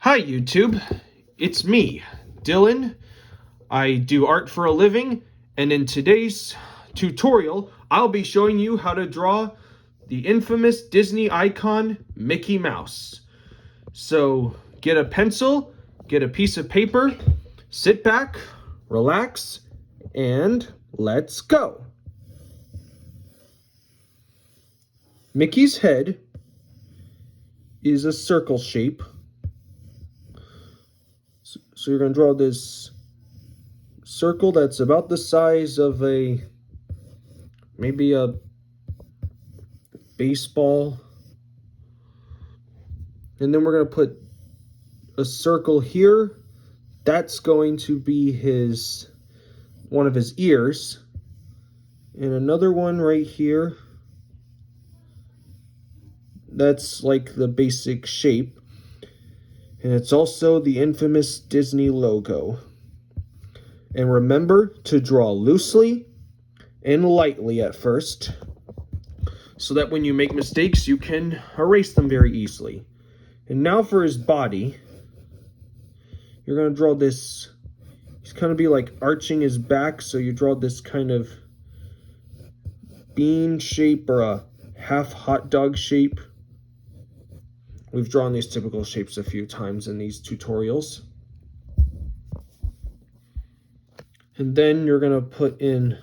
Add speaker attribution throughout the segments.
Speaker 1: Hi YouTube, it's me, Dylan. I do art for a living, and in today's tutorial, I'll be showing you how to draw the infamous Disney icon, Mickey Mouse. So get a pencil, get a piece of paper, sit back, relax, and let's go. Mickey's head is a circle shape. So you're going to draw this circle that's about the size of maybe a baseball. And then we're going to put a circle here. That's going to be one of his ears. And another one right here. That's like the basic shape. And it's also the infamous Disney logo. And remember to draw loosely and lightly at first, so that when you make mistakes, you can erase them very easily. And now for his body, you're going to draw this, he's kind of be like arching his back, so you draw this kind of bean shape or a half hot dog shape. We've drawn these typical shapes a few times in these tutorials. And then you're going to put in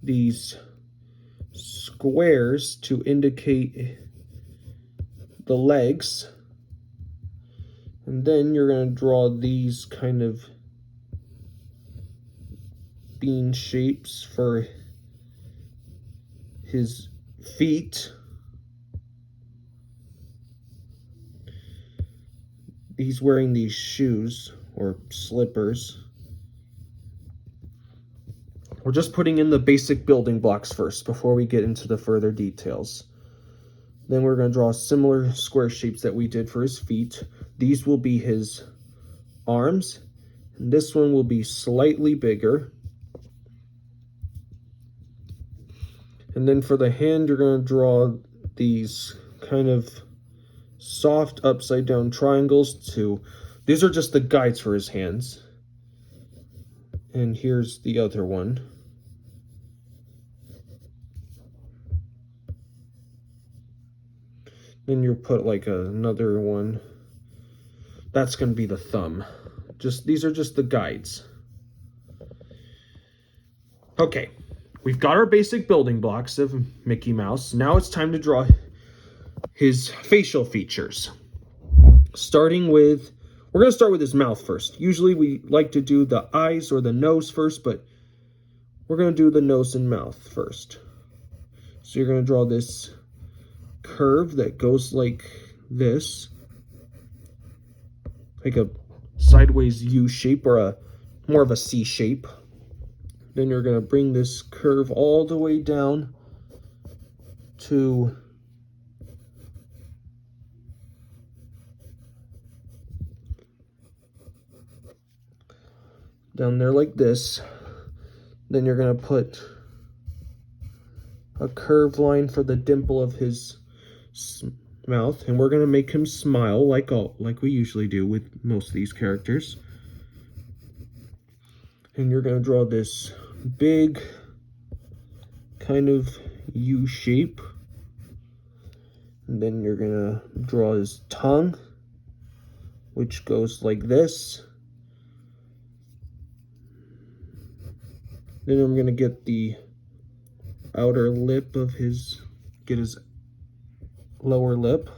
Speaker 1: these squares to indicate the legs. And then you're going to draw these kind of bean shapes for his feet. He's wearing these shoes or slippers. We're just putting in the basic building blocks first before we get into the further details. Then we're going to draw similar square shapes that we did for his feet. These will be his arms, and this one will be slightly bigger. And then for the hand, you're going to draw these kind of soft upside down triangles these are just the guides for his hands. And here's the other one. Then you put like another one. That's going to be the thumb. These are just the guides. Okay, we've got our basic building blocks of Mickey Mouse. Now it's time to draw his facial features. We're going to start with his mouth first. Usually we like to do the eyes or the nose first, but we're going to do the nose and mouth first. So you're going to draw this curve that goes like this, like a sideways U shape or more of a C shape. Then you're going to bring this curve all the way down to down there like this. Then you're going to put a curved line for the dimple of his mouth, and we're going to make him smile like we usually do with most of these characters. And you're going to draw this big kind of U shape. And then you're going to draw his tongue, which goes like this. Then I'm going to get the outer lip of his lower lip.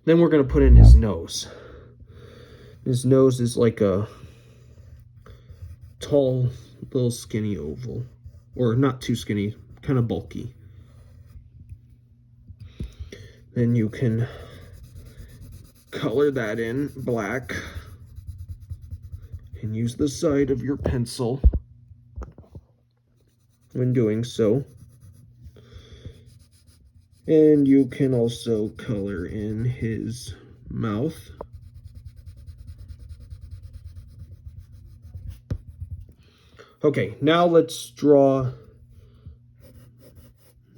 Speaker 1: Then we're going to put in his nose. His nose is like a tall, little skinny oval. Or not too skinny, kind of bulky. Then you can color that in black and use the side of your pencil when doing so. And you can also color in his mouth. Okay, now let's draw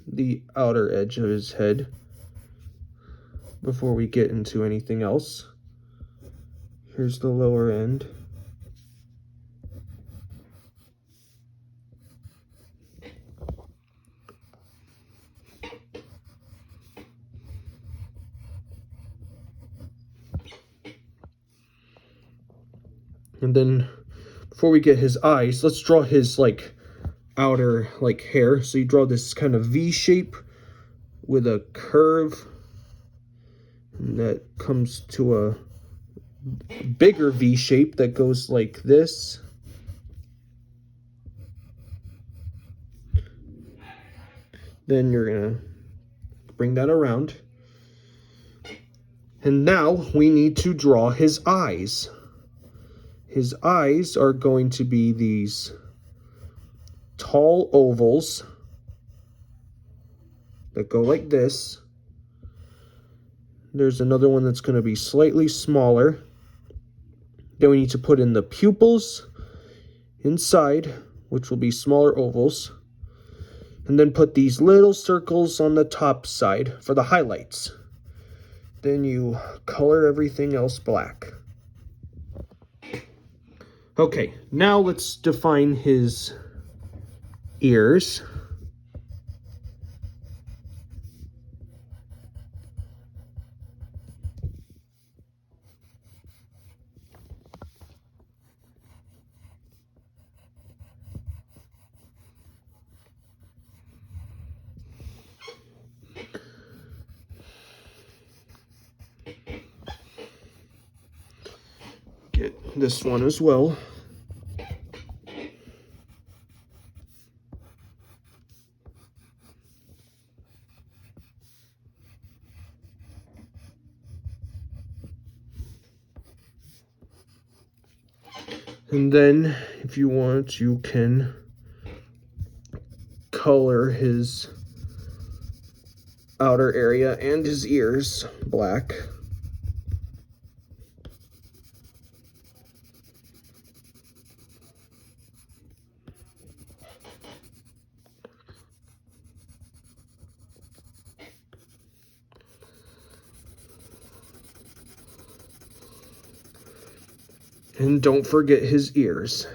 Speaker 1: the outer edge of his head before we get into anything else. Here's the lower end. And then before we get his eyes, let's draw his outer hair. So you draw this kind of V shape with a curve that comes to a bigger V shape that goes like this. Then you're gonna bring that around. And now we need to draw his eyes. His eyes are going to be these tall ovals that go like this. There's another one that's going to be slightly smaller. Then we need to put in the pupils inside, which will be smaller ovals. And then put these little circles on the top side for the highlights. Then you color everything else black. Okay, now let's define his ears. Get this one as well. And then, if you want, you can color his outer area and his ears black. And don't forget his ears.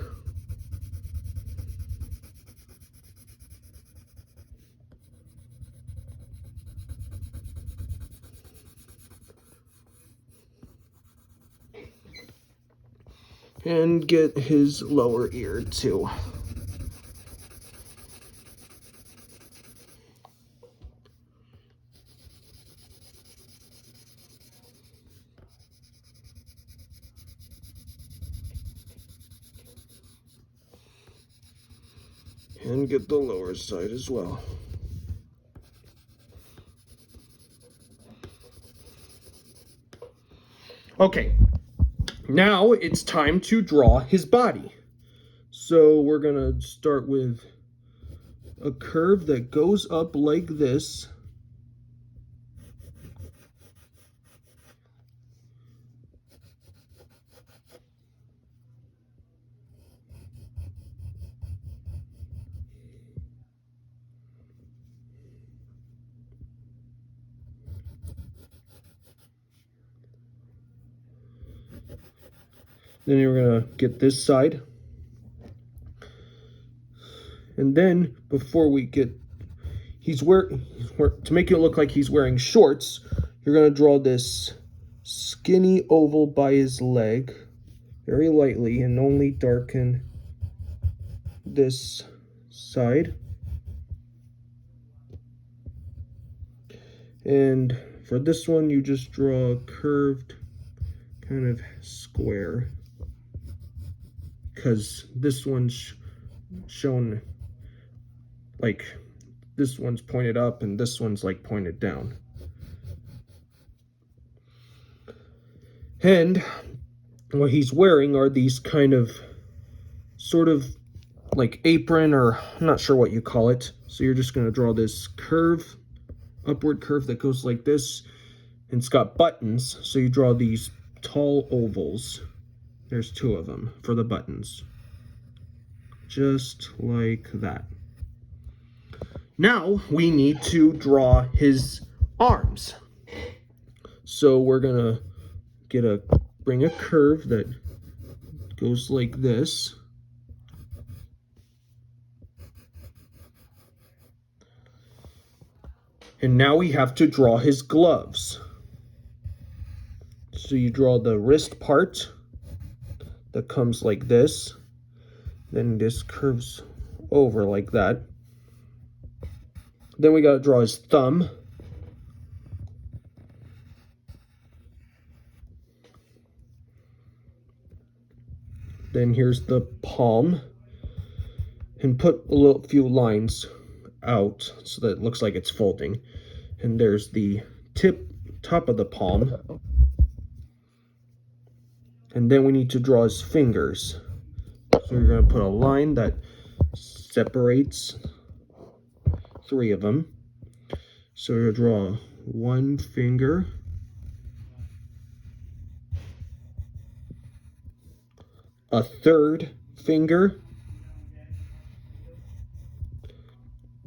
Speaker 1: And get his lower ear too. And get the lower side as well. Okay, now it's time to draw his body. So we're gonna start with a curve that goes up like this. Then you're gonna get this side. And then before we get, to make it look like he's wearing shorts, you're gonna draw this skinny oval by his leg very lightly and only darken this side. And for this one, you just draw a curved kind of square, because this one's shown like this one's pointed up and this one's like pointed down. And what he's wearing are these kind of sort of like apron, or I'm not sure what you call it. So you're just going to draw this curve, upward curve that goes like this, and it's got buttons. So you draw these tall ovals. There's two of them for the buttons. just like that. Now we need to draw his arms. So we're gonna bring a curve that goes like this. And now we have to draw his gloves. So you draw the wrist part that comes like this. Then this curves over like that. Then we gotta draw his thumb. Then here's the palm. And put a few lines out so that it looks like it's folding. And there's the top of the palm. And then we need to draw his fingers. So we're going to put a line that separates 3 of them. So we're going to draw 1 finger, a 3rd finger,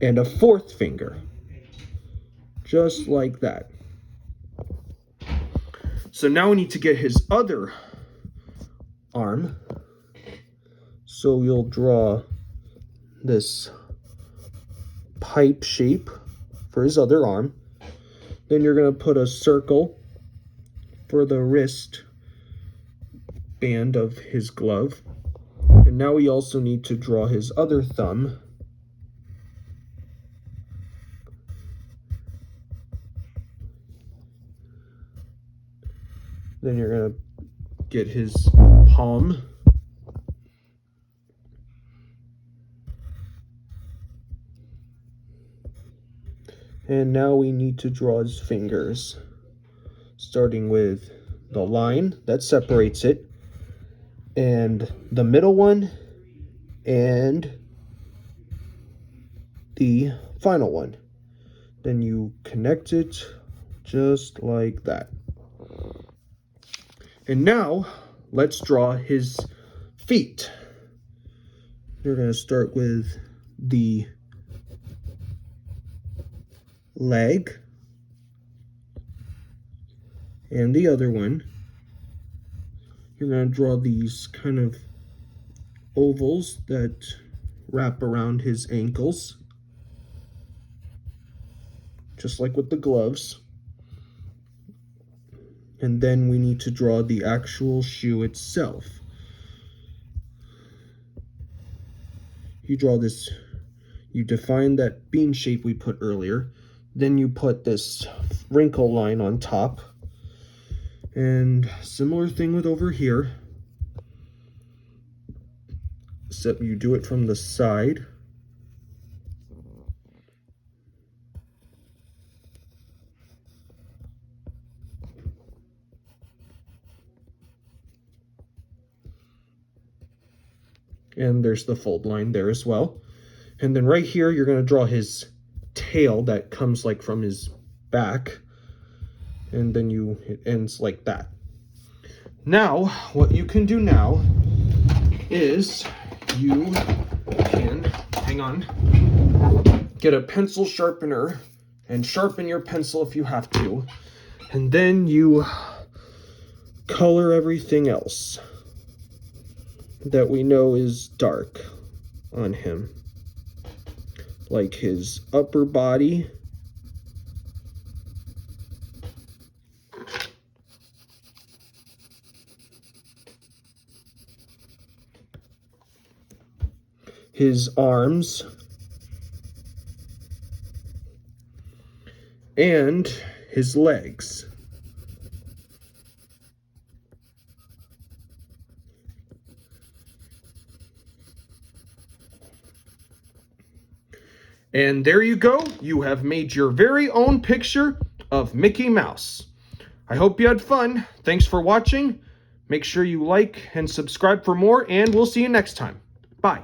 Speaker 1: and a 4th finger, just like that. So now we need to get his other arm. So you'll draw this pipe shape for his other arm. Then you're going to put a circle for the wrist band of his glove. And now we also need to draw his other thumb. Then you're going to get his palm. And now we need to draw his fingers, starting with the line that separates it, and the middle one, and the final one. Then you connect it just like that. And now, let's draw his feet. We're going to start with the leg and the other one. You're going to draw these kind of ovals that wrap around his ankles, just like with the gloves. And then we need to draw the actual shoe itself. You draw this, you define that bean shape we put earlier. Then you put this wrinkle line on top. And similar thing with over here. Except you do it from the side. And there's the fold line there as well. And then right here, you're going to draw his tail that comes like from his back. And then it ends like that. Now, what you can do now is you can, hang on, get a pencil sharpener and sharpen your pencil if you have to. And then you color everything else that we know is dark on him, like his upper body, his arms, and his legs. And there you go. You have made your very own picture of Mickey Mouse. I hope you had fun. Thanks for watching. Make sure you like and subscribe for more, and we'll see you next time. Bye.